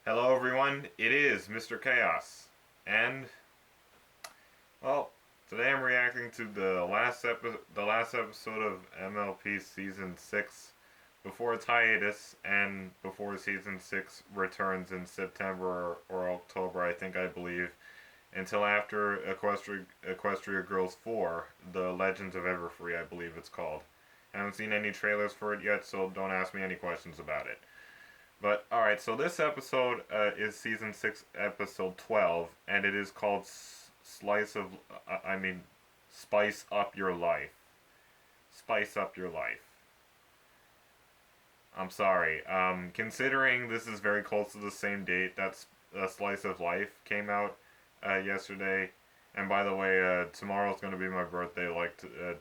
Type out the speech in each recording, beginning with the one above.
Hello everyone, it is Mr. Chaos, and, well, today I'm reacting to the last episode of MLP Season 6 before its hiatus, and before Season 6 returns in September or October, I believe, until after Equestria Girls 4, The Legends of Everfree, I believe it's called. I haven't seen any trailers for it yet, so don't ask me any questions about it. But, alright, so this episode is Season 6, Episode 12, and it is called Spice Up Your Life. Spice Up Your Life. I'm sorry. Considering this is very close to the same date that Slice of Life came out yesterday, and by the way, tomorrow's going to be my birthday,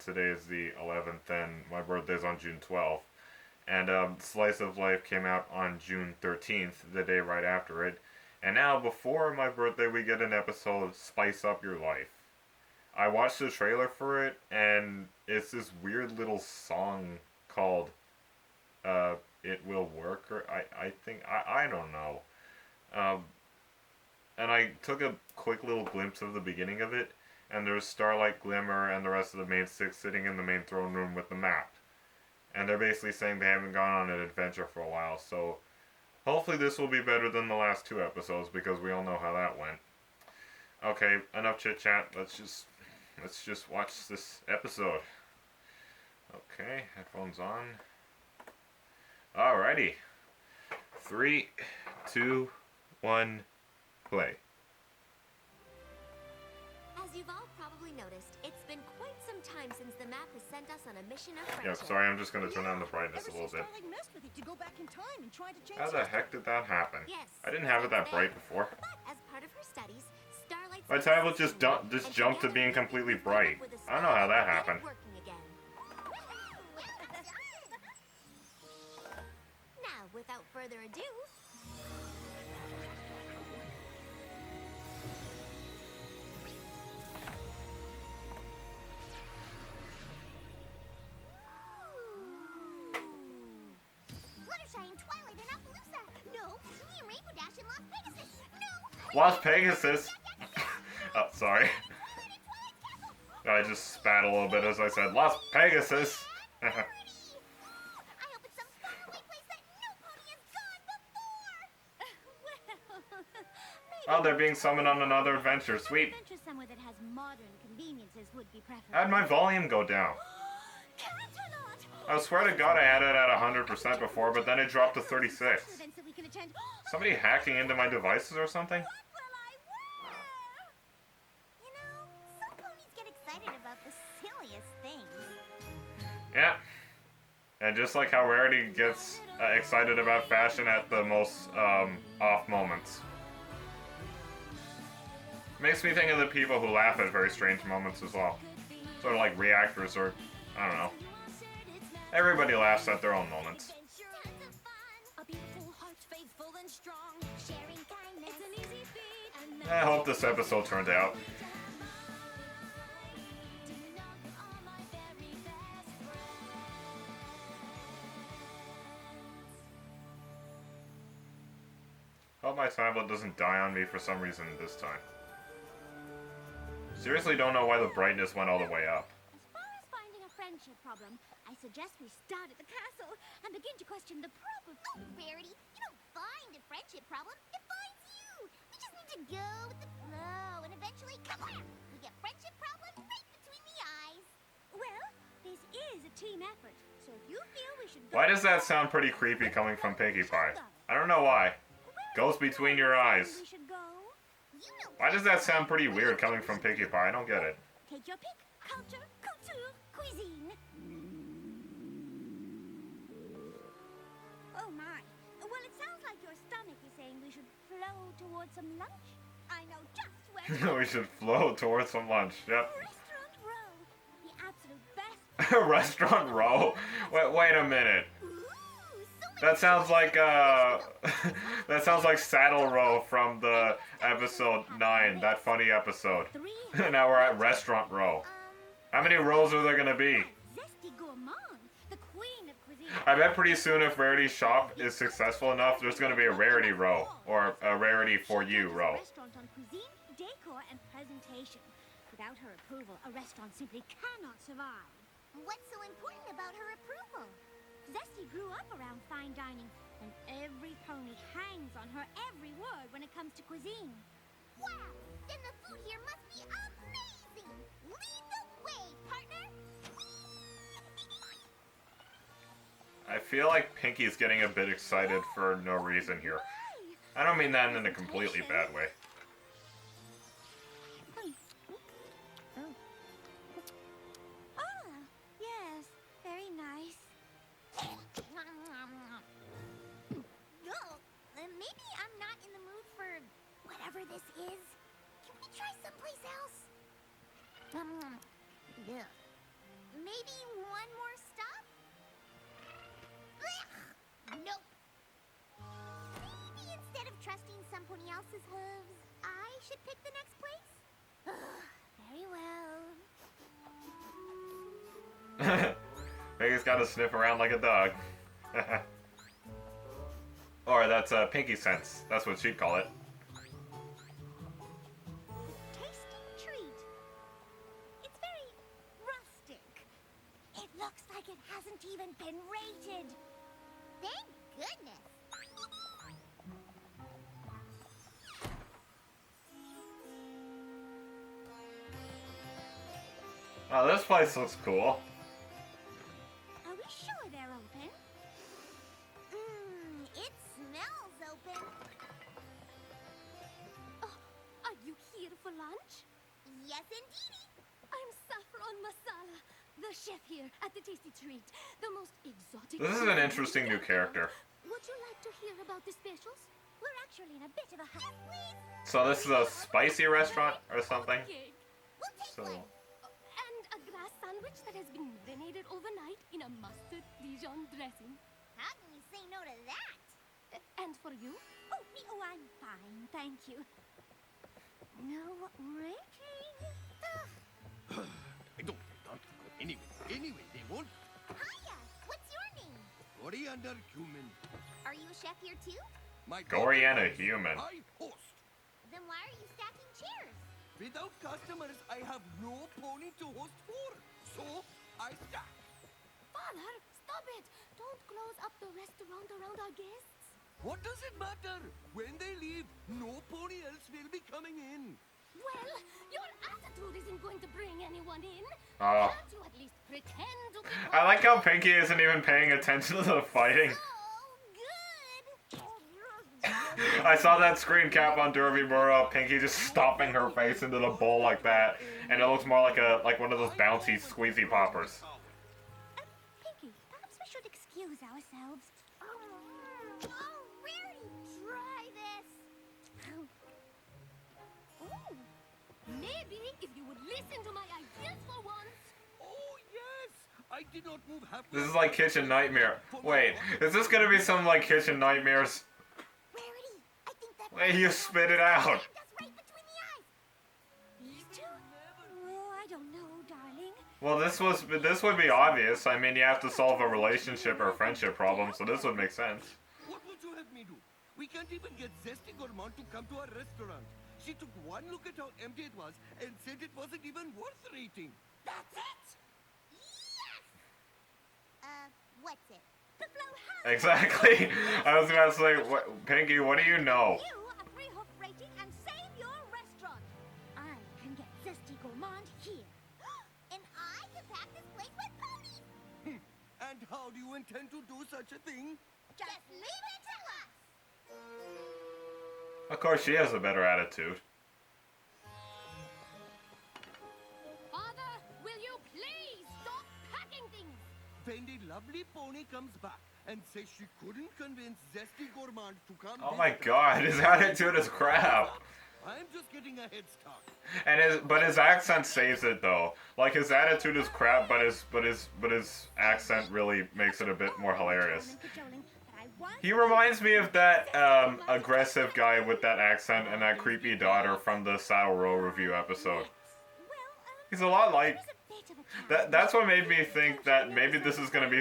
today is the 11th, and my birthday's on June 12th. And Slice of Life came out on June 13th, the day right after it. And now, before my birthday, we get an episode of Spice Up Your Life. I watched the trailer for it, and it's this weird little song called It Will Work, or I don't know. And I took a quick little glimpse of the beginning of it, and there's Starlight, Glimmer, and the rest of the main six sitting in the main throne room with the map. And they're basically saying they haven't gone on an adventure for a while, so hopefully this will be better than the last two episodes, because we all know how that went. Okay, enough chit-chat, let's just watch this episode. Okay, headphones on. Alrighty. 3, 2, 1, play. As you've all probably noticed, it's been quite some time since the map has sent us on a mission of friendship. Yeah, sorry, I'm just going to turn down the brightness a little bit. How the heck did that happen? Yes, I didn't have it that bright before. But as part of her studies, Starlight's My tablet just jumped to being completely bright. I don't know how that happened. Now, without further ado, Twilight and Appaloosa. No, me and Rainbow Dash and Las Pegasus. No. Las Pegasus. Oh, sorry. I just spat a little bit as I said Las Pegasus. I hope it's some faraway place that no pony has gone before. Oh, they're being summoned on another adventure. Sweet. Adventure somewhere that has modern conveniences would be preferable. How'd my volume go down? I swear to God I had it at 100% before, but then it dropped to 36. Somebody hacking into my devices or something? You know, some ponies get excited about the silliest things. Yeah. And just like how Rarity gets excited about fashion at the most off moments. Makes me think of the people who laugh at very strange moments as well. Sort of like reactors or, I don't know. Everybody laughs at their own moments. I hope this episode turned out. Hope my tablet doesn't die on me for some reason this time. Seriously don't know why the brightness went all the way up. Friendship problem, I suggest we start at the castle and begin to question the problem. Oh, Rarity, you don't find a friendship problem, it finds you. We just need to go with the flow, and eventually, kablam, we get friendship problem right between the eyes. Well, this is a team effort, so if you feel we should go... Why does that sound pretty creepy coming from Pinkie Pie? I don't know why. Goes between your eyes. Why does that sound pretty weird coming from Pinkie Pie? I don't get it. Take your pick. Culture, couture, cuisine. Oh my. Well, it sounds like your stomach is saying we should flow towards some lunch. I know just where. We should flow towards some lunch. Yep. Restaurant Row. The absolute best. Restaurant Row? Wait a minute. That sounds like that sounds like Saddle Row from the episode 9, that funny episode. Now we're at Restaurant Row. How many rows are there gonna be? Zesty gourmand, the queen of cuisine. I bet pretty soon if Rarity's shop is successful enough, there's going to be a Rarity row. Or a Rarity for you row. Restaurant on cuisine, decor, and presentation. Without her approval, a restaurant simply cannot survive. What's so important about her approval? Zesty grew up around fine dining, and every pony hangs on her every word when it comes to cuisine. Wow! Then the food here must be amazing! Lead the way, partner! I feel like Pinky's getting a bit excited for no reason here. I don't mean that in a completely bad way. Ah, yes, very nice. Maybe I'm not in the mood for whatever this is. Can we try someplace else? Maybe one more stop? Nope. Maybe instead of trusting somebody else's hooves, I should pick the next place? Very well. Pinky's got to sniff around like a dog. Or that's Pinky sense. That's what she'd call it. Tasting treat. It's very rustic. It looks like it hasn't even been rated. Thank goodness. Oh, this place looks cool. Are we sure they're open? It smells open. Oh, are you here for lunch? Yes, indeedy. I'm Saffron Masala, the chef here at the Tasty Treat. The most exotic... This is an interesting new character. Would you like to hear about the specials? We're actually in a bit of a hurry. Please. So this is a spicy restaurant or something? We'll take So... one. And a grass sandwich that has been marinated overnight in a mustard Dijon dressing. How can you say no to that? And for you? Oh, I'm fine, thank you. No rating. I don't Anyway, they won't. Hiya, what's your name? Coriander human. Are you a chef here too? My Coriander daughter is human. my host. Then why are you stacking chairs? Without customers, I have no pony to host for. So, I stack. Father, stop it! Don't close up the restaurant around our guests. What does it matter? When they leave, no pony else will be coming in. Well, your attitude isn't going to bring anyone in. Oh. Can't you at least pretend to be... I like how Pinky isn't even paying attention to the fighting. Oh, good. I saw that screen cap on Durabimura, Pinky just stomping her face into the bowl like that, and it looks more like one of those bouncy squeezy poppers. Pinky, perhaps we should excuse ourselves. Oh, Rarity, try this. Oh, maybe if you would listen to my ideas for once. Oh, yes. I did not move halfway. This is like Kitchen Nightmare. Wait, is this gonna be some like Kitchen Nightmares? Rarity, I think that... Wait, you spit it out. Stabbed us right between the eyes. These two? Oh, I don't know, darling. Well, this would be obvious. I mean, you have to solve a relationship or friendship problem, so this would make sense. What would you have me do? We can't even get Zesty Gourmand to come to our restaurant. She took one look at how empty it was and said it wasn't even worth rating. That's it? Yes! What's it? The flow has... Exactly. I was about to say, Pinky, what do you know? You a free hoof rating and save your restaurant. I can get Zesty Gourmand here. And I can pack this place with ponies. And how do you intend to do such a thing? Just leave it to us. Of course, she has a better attitude. Father, will you please stop packing things? When the lovely pony comes back and says she couldn't convince Zesty Gourmand to come... Oh my god, his attitude is crap. I'm just getting a head start. And his accent saves it though. Like his attitude is crap, but his accent really makes it a bit more hilarious. He reminds me of that aggressive guy with that accent and that creepy daughter from the Saddle Row review episode. He's a lot like that. That's what made me think that maybe this is gonna be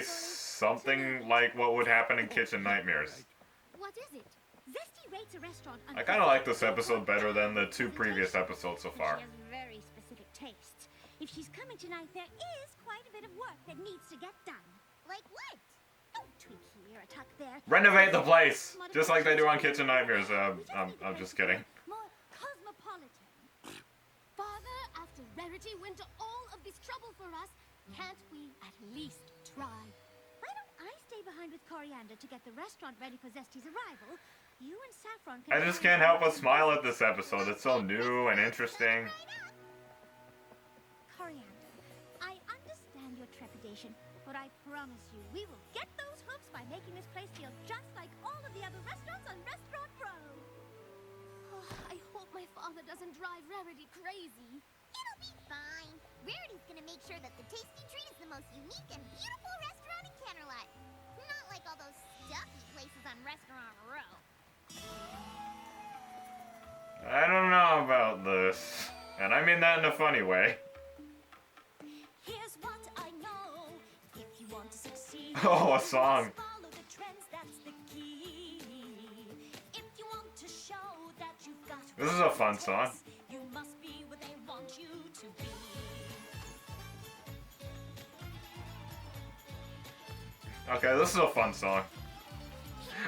something like what would happen in Kitchen Nightmares. What is it? Zesty rates a restaurant on I kind of like this episode better than the 2 previous episodes so far. She has very specific tastes. If she's coming tonight, there is quite a bit of work that needs to get done. Like what? Oh, tweak here, a tuck there. Renovate the place, just like they do on Kitchen Nightmares. I'm just kidding. More cosmopolitan. Father, after Rarity went to all of this trouble for us, can't we at least try? Why don't I stay behind with Coriander to get the restaurant ready for Zesty's arrival? You and Saffron can... I just can't help but smile at this episode. It's so new and interesting. Coriander, I understand your trepidation, but I promise you, we will get those hooks by making this place feel just like all of the other restaurants on Restaurant Row. Oh, I hope my father doesn't drive Rarity crazy. It'll be fine. Rarity's gonna make sure that the Tasty Treat is the most unique and beautiful restaurant in Canterlot. Not like all those stuffy places on Restaurant Row. I don't know about this. And I mean that in a funny way. Here's what I know. If you want to succeed, Oh, a song. follow the trends, that's the key. If you want to show that you've got This is a fun song. you must be what they want you to be. Okay, this is a fun song.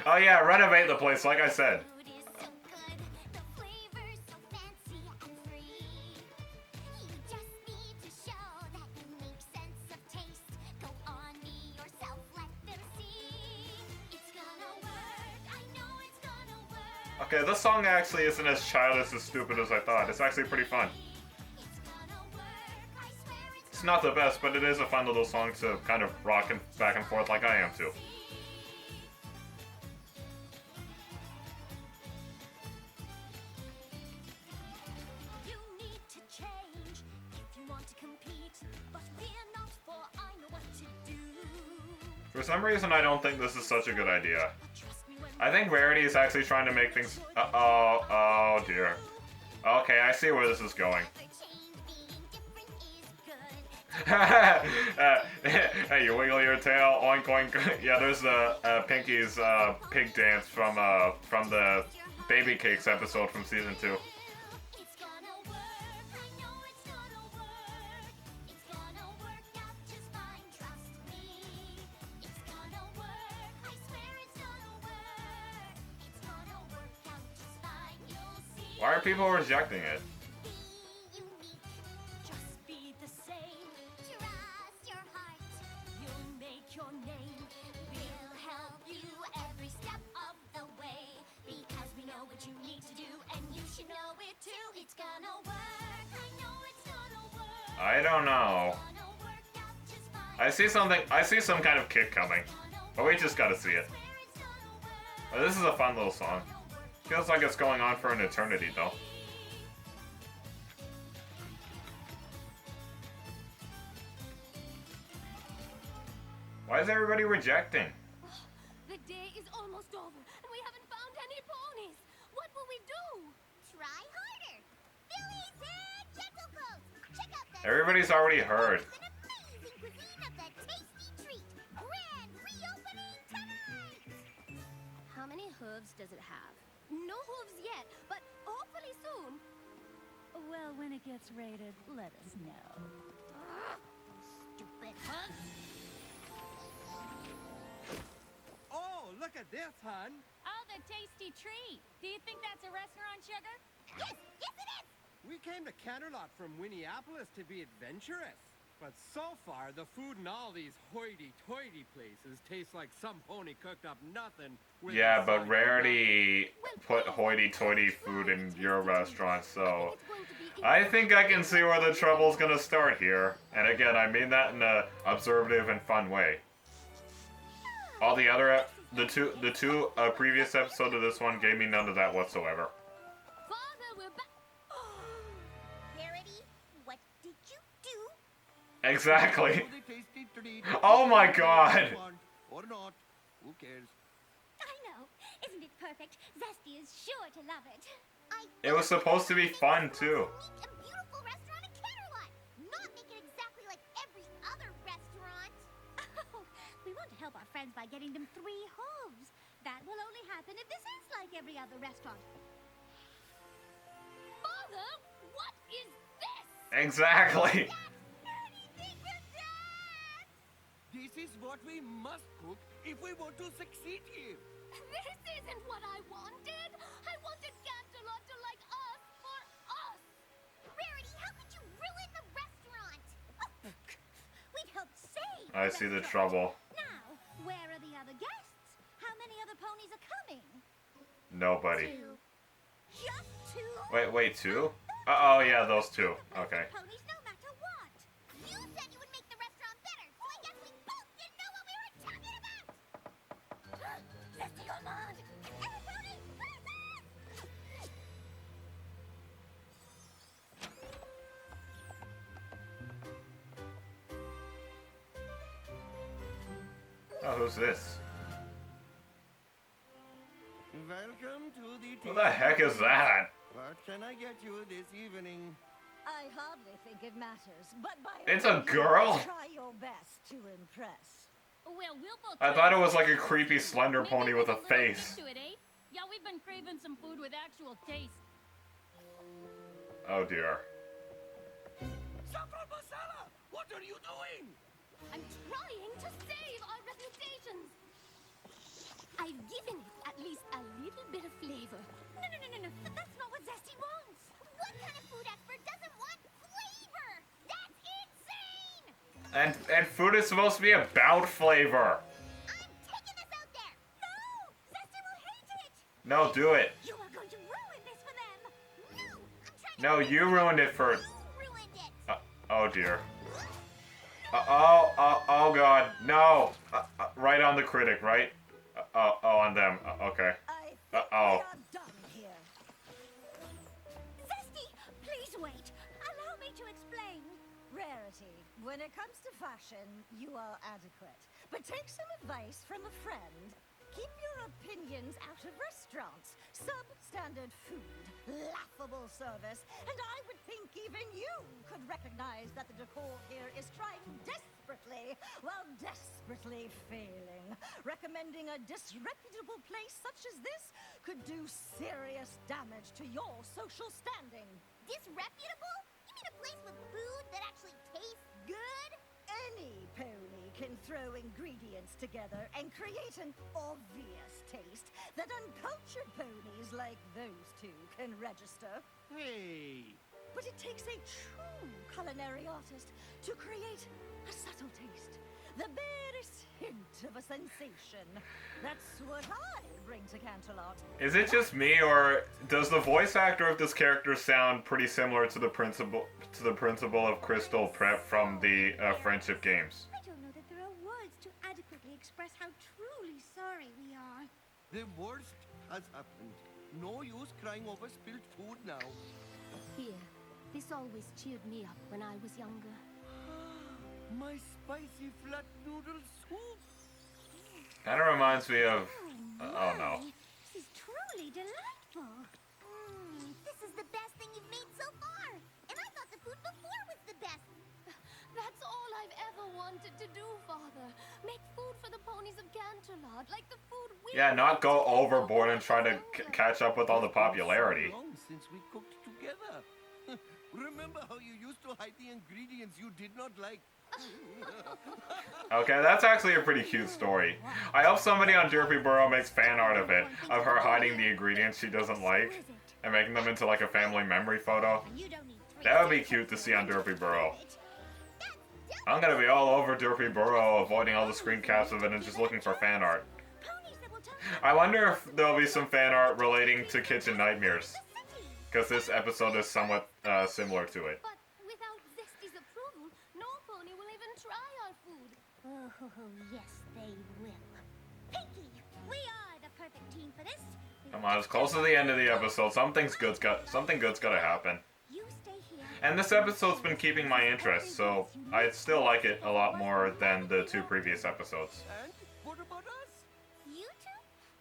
Oh yeah, renovate the place, like I said. Food is so good, the flavor's so fancy and free. You just need to show that you make sense of taste. Go on, be yourself, let them see. It's gonna work, I know it's gonna work. Okay, this song actually isn't as childish as stupid as I thought. It's actually pretty fun. It's gonna work, I swear It's not the best, but it is a fun little song to kind of rock and back and forth like I am too. You need to change if you want to compete. But fear not, for I know what to do. For some reason, I don't think this is such a good idea. But trust me when I think Rarity is actually trying to make things... oh dear. Okay, I see where this is going. for change, being different is good. Hey, you wiggle your tail, oink oink. Yeah, there's Pinky's pig dance from the Baby Cakes episode from season 2. It's gonna work, I know it's gonna work. It's gonna work out just fine, trust me. It's gonna work, I swear it's gonna work. It's gonna work out just fine, you'll see. Why are people rejecting it? Be unique, just be the same. trust your heart. You'll make your name. We'll help you every step of the way. Because we know what you need to do, and you should know it too. It's gonna work, I know it's gonna work. I don't know. Gonna work out just fine. I see something. I see some kind of kick coming, but we just gotta see it. Swear it's gonna work. But this is a fun little song. Feels like it's going on for an eternity though. Why is everybody rejecting? The day is almost over, and we haven't found any ponies. What will we do? Try harder. Billy's Head Gentle Coats. Check out the Everybody's already heard. an amazing cuisine of the Tasty Treat. Grand reopening tonight. How many hooves does it have? No hooves yet, but hopefully soon. Well, when it gets rated, let us know. Stupid hooks. Oh, look at this, hon. Oh, the Tasty Treat. Do you think that's a restaurant, Sugar? Yes, yes it is. We came to Canterlot from Minneapolis to be adventurous. But so far, the food in all these hoity-toity places tastes like some pony cooked up nothing. with Yeah, a but side Rarity put hoity-toity food in your restaurant, so It's going to be I think I can see where the trouble's gonna start here. And again, I mean that in a observative and fun way. All the other, the two previous episodes of this one gave me none of that whatsoever. Father, we're back. Rarity, what did you do? Exactly. Oh, the Tasty Treat. Oh my God. Or not. Who cares? I know. Isn't it perfect? Zesty is sure to love it. It was supposed to be fun too. Unique and beautiful restaurant in Canterlot. Not make it exactly like every other restaurant. We want to help our friends by getting them 3 hooves. That will only happen if this is like every other restaurant. Father, what is this? Exactly. Anything but that! This is what we must cook if we want to succeed here. This isn't what I wanted. I wanted Canterlot to like us for us. Rarity, how could you ruin the restaurant? We'd helped save I see the restaurant. trouble. Now, where are the other guests? How many other ponies are coming? Nobody. 2. Just 2? Wait, 2? Oh yeah, those 2. Okay. Ponies no matter what. You said you would make the restaurant better, so I guess we both didn't know what we were talking about. Let's go on. Every pony, listen! Oh, who's this? Welcome to the Who the heck is that? What can I get you this evening? I hardly think it matters, but by It's all a means, girl? Try your best to impress. Well, we'll both I try thought it our was like a best. creepy slender Maybe pony with a there's little face. kick to it, eh? Yeah, we've been craving some food with actual taste. Oh dear. Sacre Masala! What are you doing? I'm trying to save our reputations. I've given it at least a little bit of flavor. No. That's not what Zesty wants. What kind of food expert doesn't want flavor? That's insane! And food is supposed to be about flavor. I'm taking this out there. No! Zesty will hate it. No, do it. You are going to ruin this for them. No! I'm trying to... No, you ruined it for... You ruined it. Oh dear. Oh god. No. Right on the critic, right? On them. Okay. I think Uh-oh. we are done here. Zesty, please wait. Allow me to explain. Rarity, when it comes to fashion, you are adequate. But take some advice from a friend. Keep your opinions out of restaurants. Substandard food, laughable service, and I would think even you could recognize that the decor here is trying desperately, while desperately failing. Recommending a disreputable place such as this could do serious damage to your social standing. Disreputable? You mean a place with food that actually tastes good? Any pony can throw ingredients together and create an obvious taste that uncultured ponies like those 2 can register. Hey! But it takes a true culinary artist to create a subtle taste, the barest hint of a sensation. That's what I bring to Canterlot. Is it just me, or does the voice actor of this character sound pretty similar to the principal of Crystal Prep from the Friendship games? I don't know that there are words to adequately express how truly sorry we are. The worst has happened. No use crying over spilled food now. Here, this always cheered me up when I was younger. My spicy flat noodle soup. Kind of reminds me of... oh no. This is truly delightful. This is the best thing you've made so far. And I thought the food before was the best. That's all I've ever wanted to do, Father. Make food for the ponies of Canterlot, like the food we... Yeah, not go overboard and try to catch up with all the popularity. So long since we cooked together. Remember how you used to hide the ingredients you did not like? Okay, that's actually a pretty cute story. I hope somebody on Derpy Burrow makes fan art of it, of her hiding the ingredients she doesn't like, and making them into like a family memory photo. You don't need 3 That would be seconds cute to see on to Derpy Burrow. That's dumb. I'm gonna be all over Derpy Burrow, avoiding all the screen caps of it and just looking for fan art. Ponies that will touch I wonder if there'll be some fan art relating to Kitchen Nightmares, the city. because this episode is somewhat similar to it. But without Zesty's approval, no pony will even try our food. Oh, yes, they will. Pinky, we are the perfect team for this. Come on, it's close to the end of the episode. Something good's gotta happen. You stay here. And this episode's been keeping my interest, so I still like it a lot more than the 2 previous episodes. And what about us? You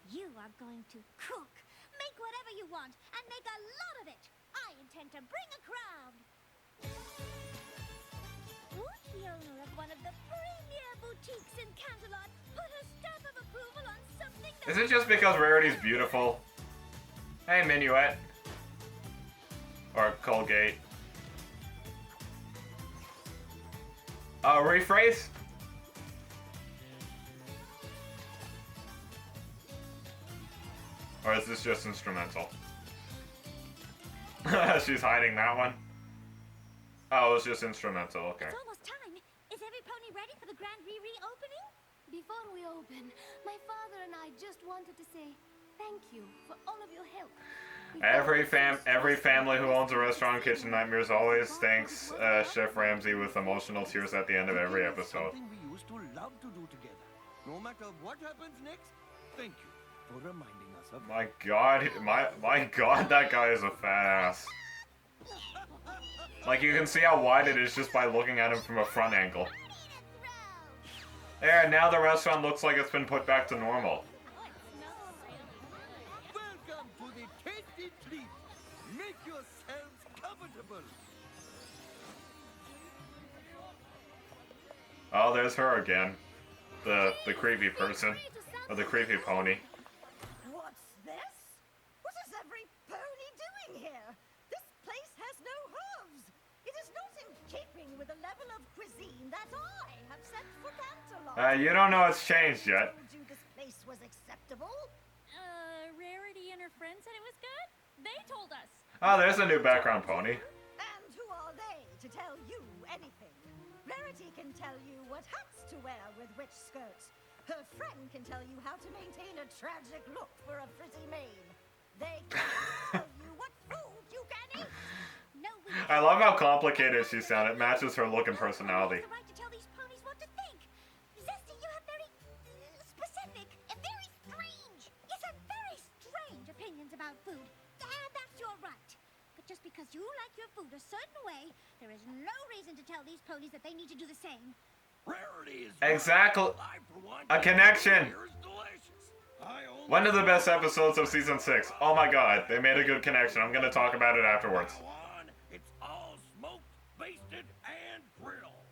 2? You are going to cook. Make whatever you want, and make a lot of it. I intend to bring a crowd. Ooh, the owner of one of the premier boutiques in Canterlot put a stamp of approval on something that... Is it just because Rarity's beautiful? Hey, Minuet. Or Colgate. Rephrase? Or is this just instrumental? She's hiding that one. Oh, it's just instrumental, okay. It's almost time. Is every pony ready for the grand re-opening? Before we open, my father and I just wanted to say thank you for all of your help. Every family who owns a restaurant, Kitchen Nightmares, always thanks Chef Ramsay with emotional tears at the end of every episode. Something we used to love to do together. No matter what happens next, thank you for reminding us of... My God, my God, that guy is a fat ass. Like, you can see how wide it is just by looking at him from a front angle. There, now the restaurant looks like it's been put back to normal. Welcome to the tasty treat. Make yourselves comfortable. Oh, there's her again. The creepy person. Or the creepy pony. What's this? What is every pony doing here? This place has no hooves. It is not in keeping with the level of cuisine that I have set for Canterlot. You don't know it's changed yet. Told you this place was acceptable? Rarity and her friend said it was good? They told us. Oh, there's a new background pony. And who are they to tell you anything? Rarity can tell you what hats to wear with which skirts. Her friend can tell you how to maintain a tragic look for a pretty mane. They can't tell you what food you can eat. No, we I love how complicated she sounded. It matches her look and personality. have the right to tell these ponies what to think. Zesty, you have very specific and very strange. Yes, and very strange opinions about food. And that's your right. But just because you like your food a certain way, there is no reason to tell these ponies that they need to do the same. Rarity is Exactly. I, for one, A connection. Here's delicious. I only One of the best episodes of season 6. Oh my God, they made a good connection. I'm gonna talk about it afterwards. Go on. It's all smoked, basted, and grilled.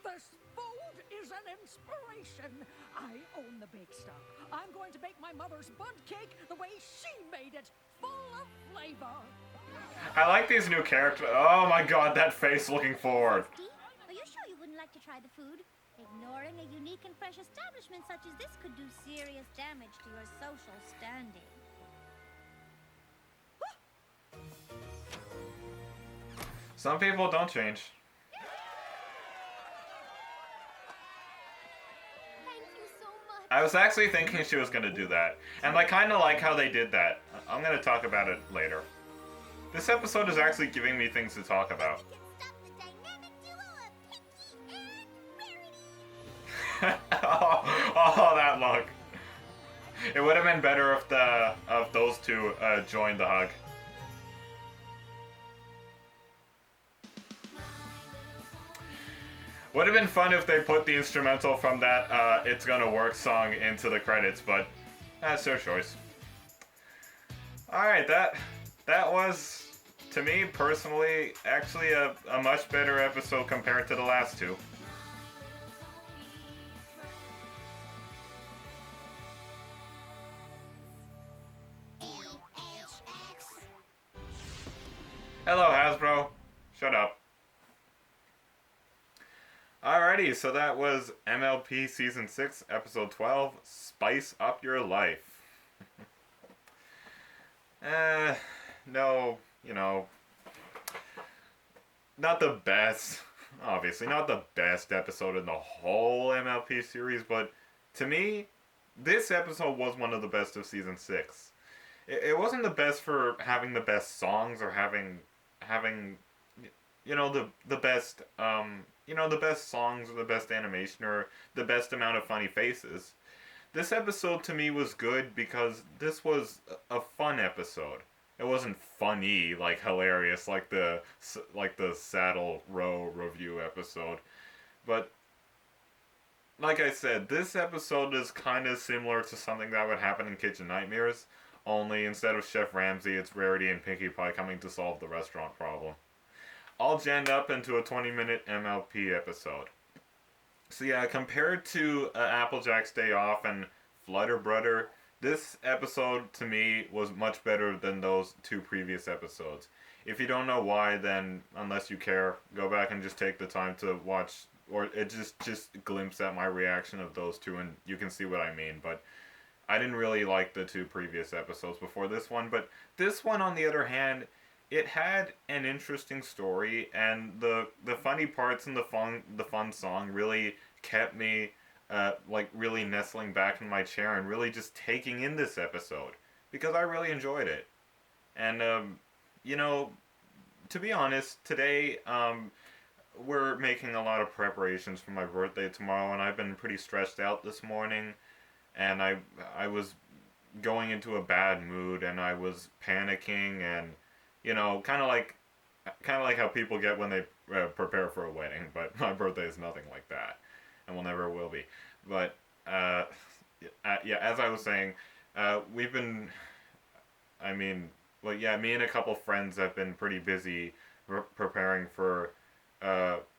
This food is an inspiration. I own the bake stuff. I'm going to bake my mother's bud cake the way she made it, full of flavor. I like these new characters. Oh my God, that face looking forward. Zesty, are you sure you wouldn't like to try the food? Ignoring a unique and fresh establishment such as this could do serious damage to your social standing. Some people don't change. Thank you so much. I was actually thinking she was gonna do that. And I kinda like how they did that. I'm gonna talk about it later. This episode is actually giving me things to talk about. We can stop the dynamic duo of Pinky and Rarity. Oh, that look. It would have been better if those two joined the hug. Would have been fun if they put the instrumental from that It's Gonna Work song into the credits, but that's their choice. Alright, that was, to me personally, actually a much better episode compared to the last two. Hello, Hasbro. Shut up. Alrighty, so that was MLP Season 6, Episode 12, Spice Up Your Life. No, you know, not the best, obviously, not the best episode in the whole MLP series, but to me, this episode was one of the best of Season 6. It wasn't the best for having the best songs or having you know, the best the best songs or the best animation or the best amount of funny faces. This episode to me was good because this was a fun episode. It wasn't funny, like hilarious, like the Saddle Row review episode. But like I said, this episode is kind of similar to something that would happen in Kitchen Nightmares, only instead of Chef Ramsay, it's Rarity and Pinkie Pie coming to solve the restaurant problem. All jammed up into a 20-minute MLP episode. So yeah, compared to Applejack's Day Off and Flutter Brudder, this episode to me was much better than those two previous episodes. If you don't know why, then unless you care, go back and just take the time to watch, or it just glimpse at my reaction of those two, and you can see what I mean. But I didn't really like the two previous episodes before this one, but this one, on the other hand, it had an interesting story, and the funny parts and the fun song really kept me like really nestling back in my chair and really just taking in this episode because I really enjoyed it. And you know, to be honest, today we're making a lot of preparations for my birthday tomorrow, and I've been pretty stressed out this morning, and I was going into a bad mood, and I was panicking, and kind of like how people get when they prepare for a wedding. But my birthday is nothing like that, and will never will be. But yeah, as I was saying, we've been. I mean, well, yeah, me and a couple friends have been pretty busy preparing for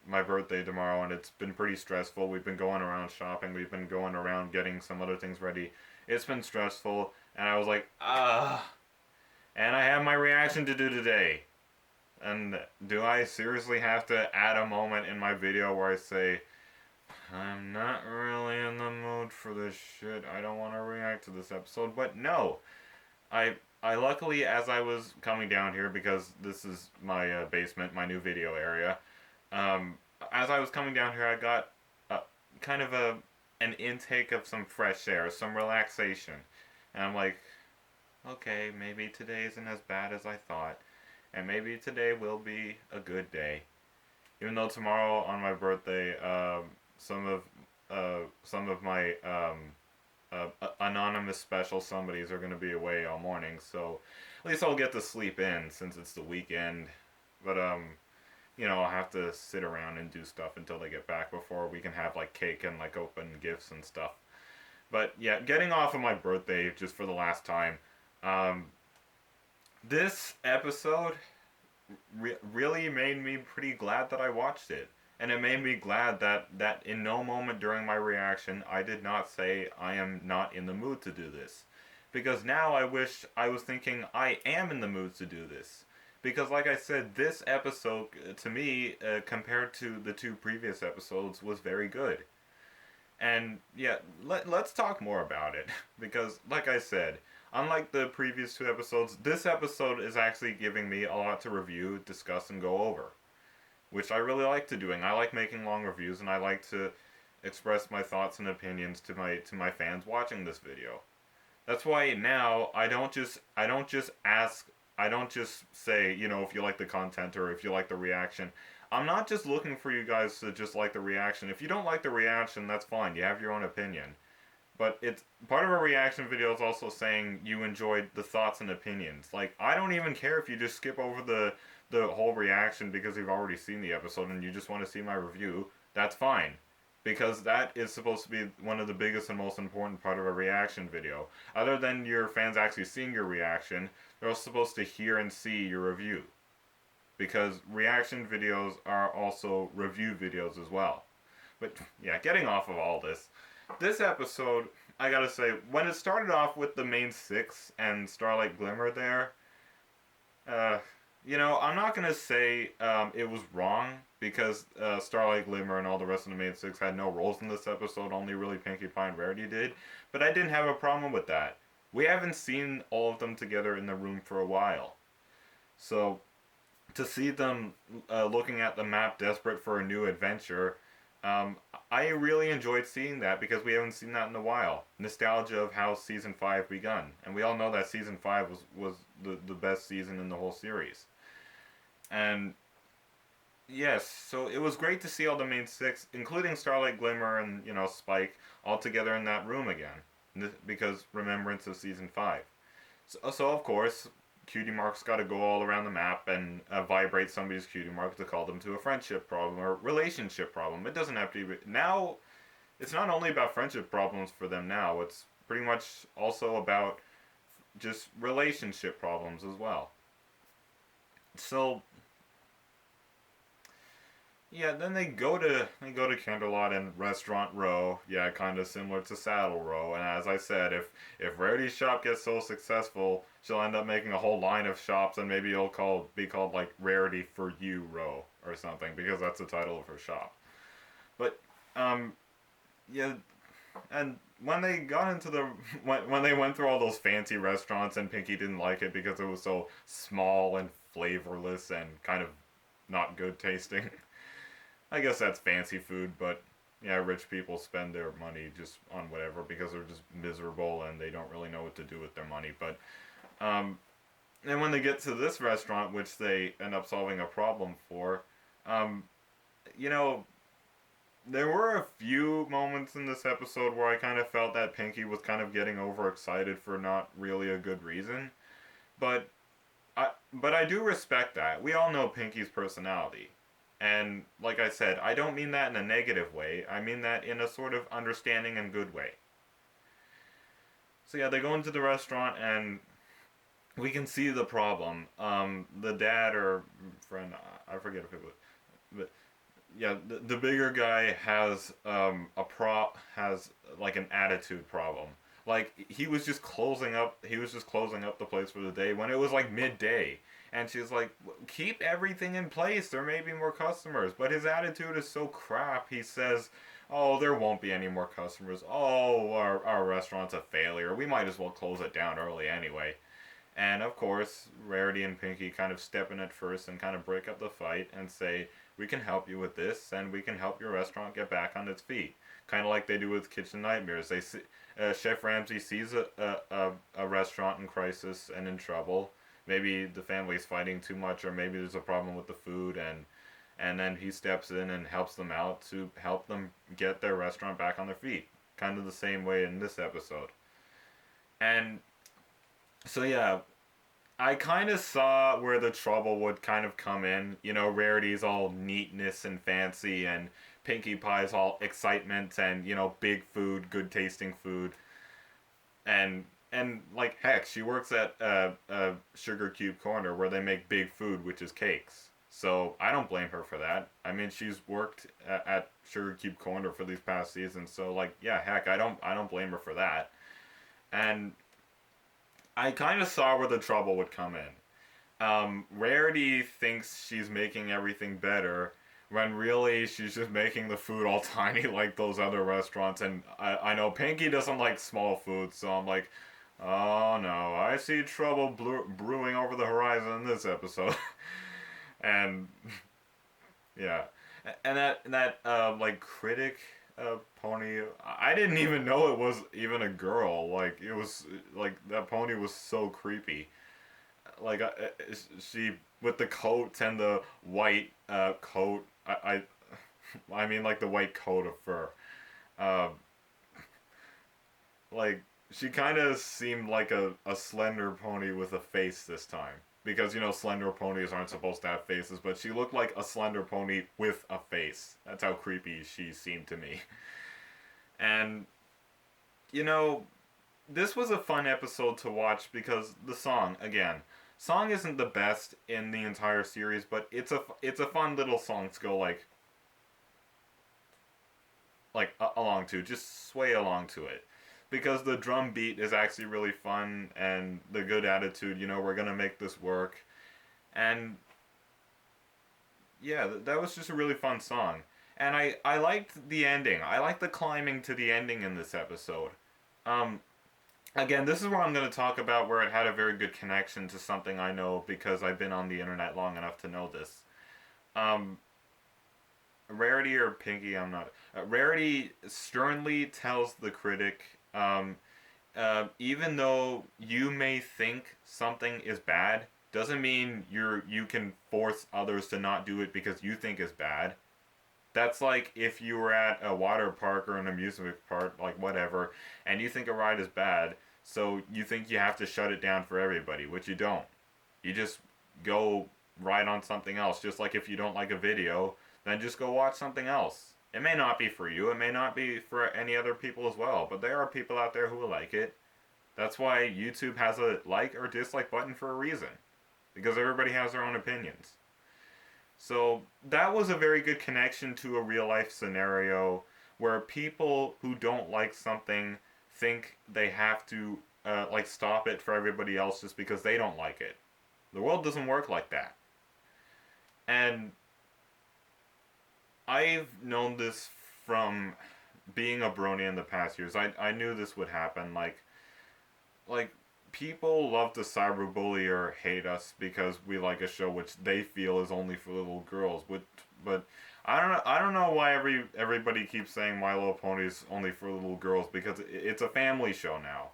my birthday tomorrow, and it's been pretty stressful. We've been going around shopping. We've been going around getting some other things ready. It's been stressful, and I was like, ah. And I have my reaction to do today. And do I seriously have to add a moment in my video where I say, I'm not really in the mood for this shit. I don't want to react to this episode. But no, I luckily, as I was coming down here, because this is my basement, my new video area, as I was coming down here, I got kind of an intake of some fresh air, some relaxation. And I'm like, okay, maybe today isn't as bad as I thought. And maybe today will be a good day. Even though tomorrow on my birthday, some of my anonymous special somebodies are going to be away all morning, so at least I'll get to sleep in since it's the weekend. But I'll have to sit around and do stuff until they get back before we can have like cake and like open gifts and stuff. But yeah, getting off of my birthday just for the last time. This episode really made me pretty glad that I watched it. And it made me glad that in no moment during my reaction I did not say I am not in the mood to do this. Because now I wish I was thinking I am in the mood to do this. Because like I said, this episode to me, compared to the two previous episodes, was very good. And yeah, let's talk more about it. Because like I said, unlike the previous two episodes, this episode is actually giving me a lot to review, discuss, and go over, which I really like to doing. I like making long reviews, and I like to express my thoughts and opinions to my fans watching this video. That's why now I don't just say, if you like the content or if you like the reaction. I'm not just looking for you guys to just like the reaction. If you don't like the reaction, that's fine. You have your own opinion. But it's part of a reaction video is also saying you enjoyed the thoughts and opinions. Like, I don't even care if you just skip over the whole reaction because you've already seen the episode and you just want to see my review. That's fine. Because that is supposed to be one of the biggest and most important part of a reaction video. Other than your fans actually seeing your reaction, they're also supposed to hear and see your review. Because reaction videos are also review videos as well. But yeah, getting off of all this. This episode, I gotta say, when it started off with the main six and Starlight Glimmer there, I'm not gonna say it was wrong, because Starlight Glimmer and all the rest of the main six had no roles in this episode, only really Pinkie Pie and Rarity did, but I didn't have a problem with that. We haven't seen all of them together in the room for a while. So, to see them looking at the map desperate for a new adventure, I really enjoyed seeing that because we haven't seen that in a while. Nostalgia of how Season 5 begun. And we all know that Season 5 was the best season in the whole series. And yes, so it was great to see all the main six, including Starlight Glimmer and, Spike, all together in that room again. Because remembrance of Season 5. So of course, cutie marks got to go all around the map and vibrate somebody's cutie mark to call them to a friendship problem or relationship problem. It doesn't have to be. Now, it's not only about friendship problems for them now. It's pretty much also about just relationship problems as well. So, yeah, then they go to Candlelight and Restaurant Row. Yeah, kind of similar to Saddle Row. And as I said, if Rarity's shop gets so successful, she'll end up making a whole line of shops, and maybe it'll be called like Rarity for You Row or something, because that's the title of her shop. But um, yeah, and when they got into the when they went through all those fancy restaurants, and Pinky didn't like it because it was so small and flavorless and kind of not good tasting. I guess that's fancy food, but yeah, rich people spend their money just on whatever because they're just miserable and they don't really know what to do with their money. But um, and when they get to this restaurant, which they end up solving a problem for, um, you know, there were a few moments in this episode where I kind of felt that Pinky was kind of getting overexcited for not really a good reason. But but I do respect that. We all know Pinky's personality. And like I said, I don't mean that in a negative way. I mean that in a sort of understanding and good way. So yeah, they go into the restaurant and we can see the problem. The dad or friend, I forget if it was, but yeah, the bigger guy has like an attitude problem. Like he was just closing up the place for the day when it was like midday. And she's like, keep everything in place. There may be more customers. But his attitude is so crap. He says, oh, there won't be any more customers. Oh, our restaurant's a failure. We might as well close it down early anyway. And of course, Rarity and Pinky kind of step in at first and kind of break up the fight and say, we can help you with this, and we can help your restaurant get back on its feet. Kind of like they do with Kitchen Nightmares. Chef Ramsay sees a restaurant in crisis and in trouble. Maybe the family's fighting too much, or maybe there's a problem with the food, and then he steps in and helps them out to help them get their restaurant back on their feet. Kind of the same way in this episode. And so yeah, I kind of saw where the trouble would kind of come in. You know, Rarity's all neatness and fancy, and Pinkie Pie's all excitement and, you know, big food, good tasting food. And like heck, she works at Sugar Cube Corner where they make big food, which is cakes. So I don't blame her for that. I mean, she's worked at Sugar Cube Corner for these past seasons, so like, yeah, heck, I don't blame her for that. And I kind of saw where the trouble would come in. Rarity thinks she's making everything better when really she's just making the food all tiny like those other restaurants. And I know Pinky doesn't like small food, so I'm like, oh no, I see trouble brewing over the horizon in this episode. And yeah, and that like critic pony, I didn't even know it was even a girl. Like it was like that pony was so creepy. Like she with the coat and the white coat. I mean like the white coat of fur. Um, like she kind of seemed like a slender pony with a face this time. Because, you know, slender ponies aren't supposed to have faces, but she looked like a slender pony with a face. That's how creepy she seemed to me. And, you know, this was a fun episode to watch because the song, again, song isn't the best in the entire series, but it's a fun little song to go along to, just sway along to it. Because the drum beat is actually really fun, and the good attitude, you know, we're gonna make this work. And yeah, that was just a really fun song. And I liked the ending. I liked the climbing to the ending in this episode. Um, Again, this is where I'm going to talk about where it had a very good connection to something I know because I've been on the internet long enough to know this. Um, Rarity or Pinky, I'm not. Rarity sternly tells the critic, even though you may think something is bad, doesn't mean you can force others to not do it because you think is bad. That's like if you were at a water park or an amusement park, like whatever, and you think a ride is bad, so you think you have to shut it down for everybody, which you don't. You just go ride on something else. Just like if you don't like a video, then just go watch something else. It may not be for you, it may not be for any other people as well, but there are people out there who will like it. That's why YouTube has a like or dislike button for a reason. Because everybody has their own opinions. So that was a very good connection to a real life scenario where people who don't like something think they have to like stop it for everybody else just because they don't like it. The world doesn't work like that. And I've known this from being a brony in the past years. I knew this would happen. Like people love to cyberbully or hate us because we like a show which they feel is only for little girls. But I don't know why everybody keeps saying My Little Pony is only for little girls, because it's a family show now.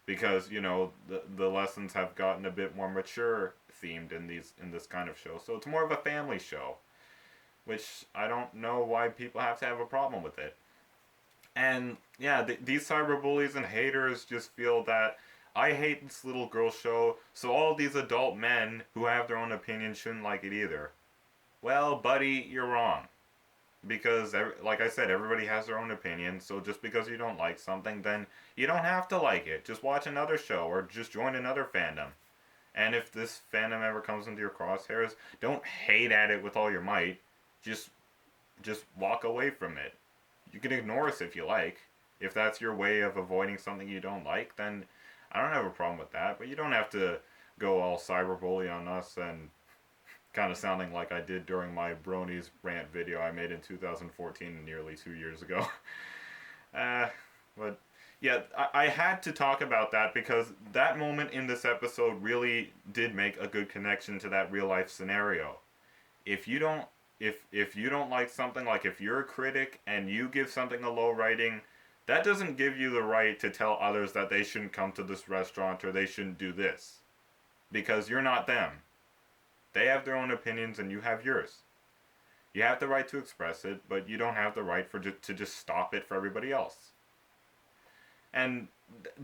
Because you know the lessons have gotten a bit more mature themed in this kind of show, so it's more of a family show, which I don't know why people have to have a problem with it. And yeah, these cyberbullies and haters just feel that I hate this little girl show, so all these adult men who have their own opinion shouldn't like it either. Well, buddy, you're wrong. Because, like I said, everybody has their own opinion, so just because you don't like something, then you don't have to like it. Just watch another show, or just join another fandom. And if this fandom ever comes into your crosshairs, don't hate at it with all your might. Just walk away from it. You can ignore us if you like. If that's your way of avoiding something you don't like, then I don't have a problem with that. But you don't have to go all cyberbully on us and kind of sounding like I did during my Bronies rant video I made in 2014, nearly 2 years ago. But yeah, I had to talk about that because that moment in this episode really did make a good connection to that real life scenario. If you don't if you don't like something, like if you're a critic and you give something a low rating, that doesn't give you the right to tell others that they shouldn't come to this restaurant or they shouldn't do this. Because you're not them. They have their own opinions and you have yours. You have the right to express it, but you don't have the right to just stop it for everybody else. And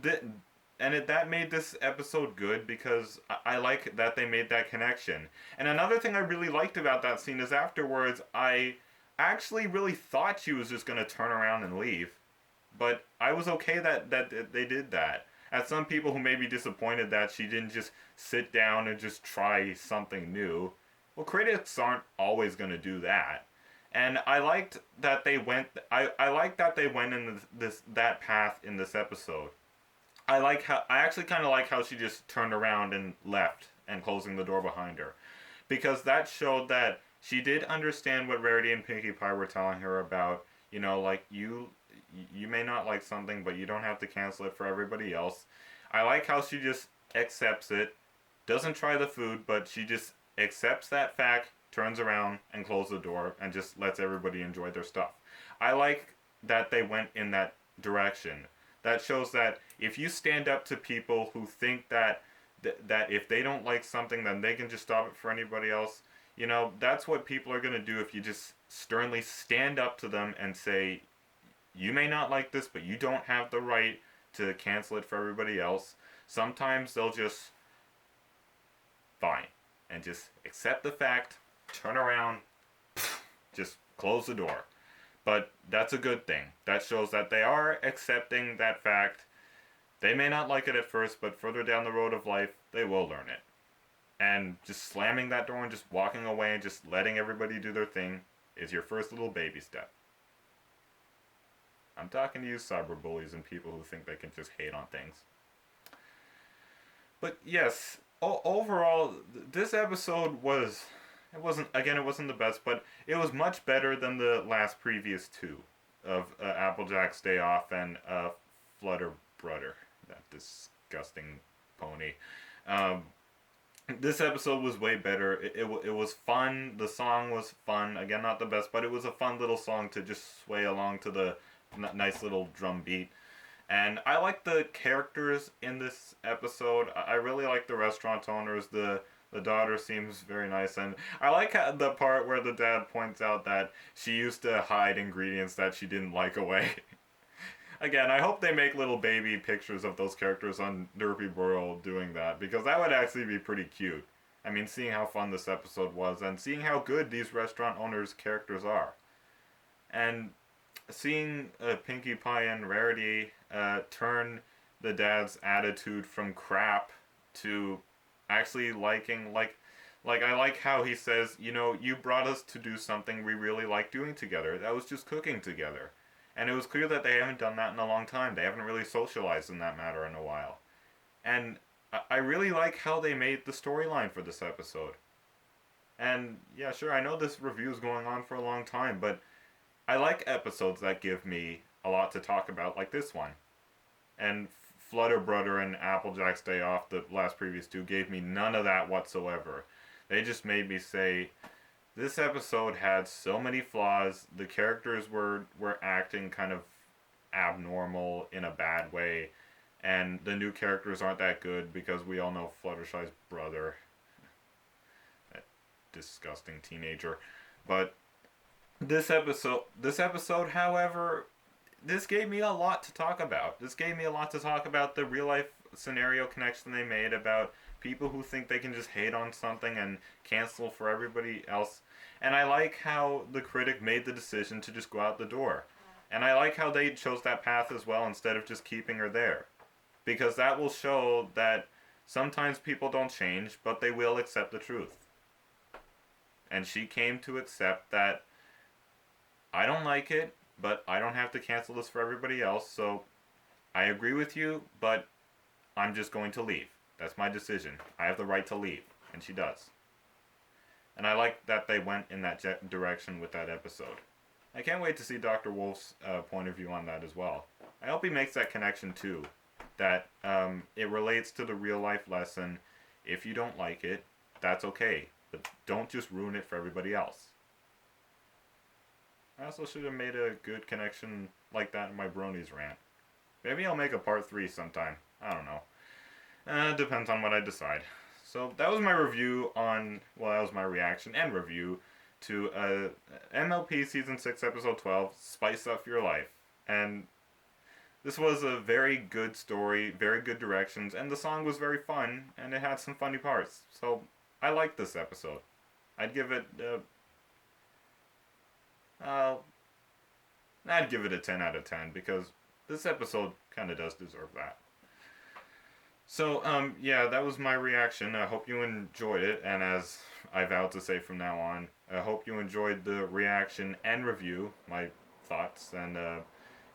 that made this episode good because I like that they made that connection. And another thing I really liked about that scene is afterwards, I actually really thought she was just going to turn around and leave. But I was okay that they did that. As some people who may be disappointed that she didn't just sit down and just try something new. Well, critics aren't always going to do that. And I liked that they went. I liked that they went in that path in this episode. I actually kind of like how she just turned around and left and closing the door behind her, because that showed that she did understand what Rarity and Pinkie Pie were telling her about. You know, like you may not like something, but you don't have to cancel it for everybody else. I like how she just accepts it, doesn't try the food, but she just accepts that fact, turns around and closes the door and just lets everybody enjoy their stuff. I like that they went in that direction. That shows that if you stand up to people who think that if they don't like something, then they can just stop it for anybody else, you know, that's what people are going to do if you just sternly stand up to them and say, you may not like this, but you don't have the right to cancel it for everybody else. Sometimes they'll just, fine, and just accept the fact, turn around, just close the door. But that's a good thing. That shows that they are accepting that fact. They may not like it at first, but further down the road of life, they will learn it. And just slamming that door and just walking away and just letting everybody do their thing is your first little baby step. I'm talking to you cyberbullies and people who think they can just hate on things. But yes, overall, this episode it wasn't the best, but it was much better than the last previous two of Applejack's Day Off and Flutter Brudder, that disgusting pony. This episode was way better. It was fun. The song was fun. Again, not the best, but it was a fun little song to just sway along to the nice little drum beat. And I like the characters in this episode. I really like the restaurant owners. The daughter seems very nice, and I like the part where the dad points out that she used to hide ingredients that she didn't like away. Again, I hope they make little baby pictures of those characters on Derpy Burrow doing that, because that would actually be pretty cute. I mean, seeing how fun this episode was, and seeing how good these restaurant owners' characters are. And seeing Pinkie Pie and Rarity turn the dad's attitude from crap to actually liking, like Like, I like how he says, you know, you brought us to do something we really like doing together. That was just cooking together. And it was clear that they haven't done that in a long time. They haven't really socialized in that matter in a while. And I really like how they made the storyline for this episode. And yeah, sure, I know this review is going on for a long time, but I like episodes that give me a lot to talk about, like this one. And Flutter Brother and Applejack's Day Off, the last previous two, gave me none of that whatsoever. They just made me say, this episode had so many flaws. The characters were acting kind of abnormal in a bad way. And the new characters aren't that good because we all know Fluttershy's brother. That disgusting teenager. But this episode, however, this gave me a lot to talk about. This gave me a lot to talk about the real life scenario connection they made about people who think they can just hate on something and cancel for everybody else. And I like how the critic made the decision to just go out the door. And I like how they chose that path as well instead of just keeping her there. Because that will show that sometimes people don't change, but they will accept the truth. And she came to accept that I don't like it, but I don't have to cancel this for everybody else, so I agree with you, but I'm just going to leave. That's my decision. I have the right to leave, and she does. And I like that they went in that direction with that episode. I can't wait to see Dr. Wolf's point of view on that as well. I hope he makes that connection too, that it relates to the real life lesson. If you don't like it, that's okay, but don't just ruin it for everybody else. I also should have made a good connection like that in my Bronies rant. Maybe I'll make a part 3 sometime. I don't know. Depends on what I decide. So that was my review on, well, that was my reaction and review to MLP Season 6, Episode 12, Spice Up Your Life. And this was a very good story, very good directions, and the song was very fun, and it had some funny parts. So I liked this episode. I'd give it a 10 out of 10 because this episode kind of does deserve that. So, yeah, that was my reaction. I hope you enjoyed it, and as I vowed to say from now on, I hope you enjoyed the reaction and review, my thoughts, and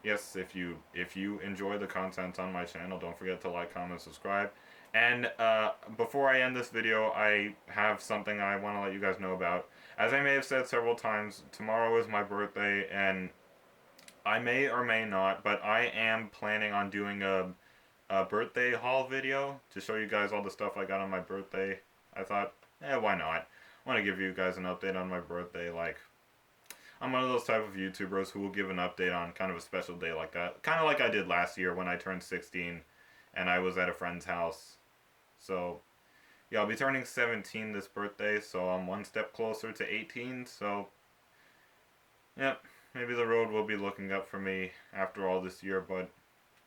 yes, if you enjoy the content on my channel, don't forget to like, comment, subscribe. And before I end this video, I have something I want to let you guys know about. As I may have said several times, tomorrow is my birthday, and I may or may not, but I am planning on doing a birthday haul video to show you guys all the stuff I got on my birthday. I thought, why not? I want to give you guys an update on my birthday. Like, I'm one of those type of YouTubers who will give an update on kind of a special day like that. Kind of like I did last year when I turned 16 and I was at a friend's house. So, yeah, I'll be turning 17 this birthday, so I'm one step closer to 18, so, yep, maybe the road will be looking up for me after all this year, but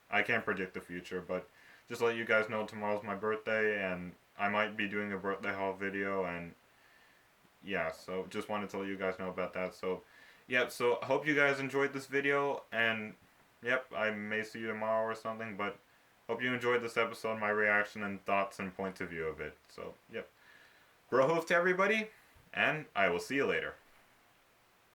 I can't predict the future. But just let you guys know tomorrow's my birthday, and I might be doing a birthday haul video, and yeah, so just wanted to let you guys know about that. So, yep, so I hope you guys enjoyed this video, and yep, I may see you tomorrow or something, but hope you enjoyed this episode, my reaction and thoughts and points of view of it. So, yep. Bro hoof to everybody, and I will see you later.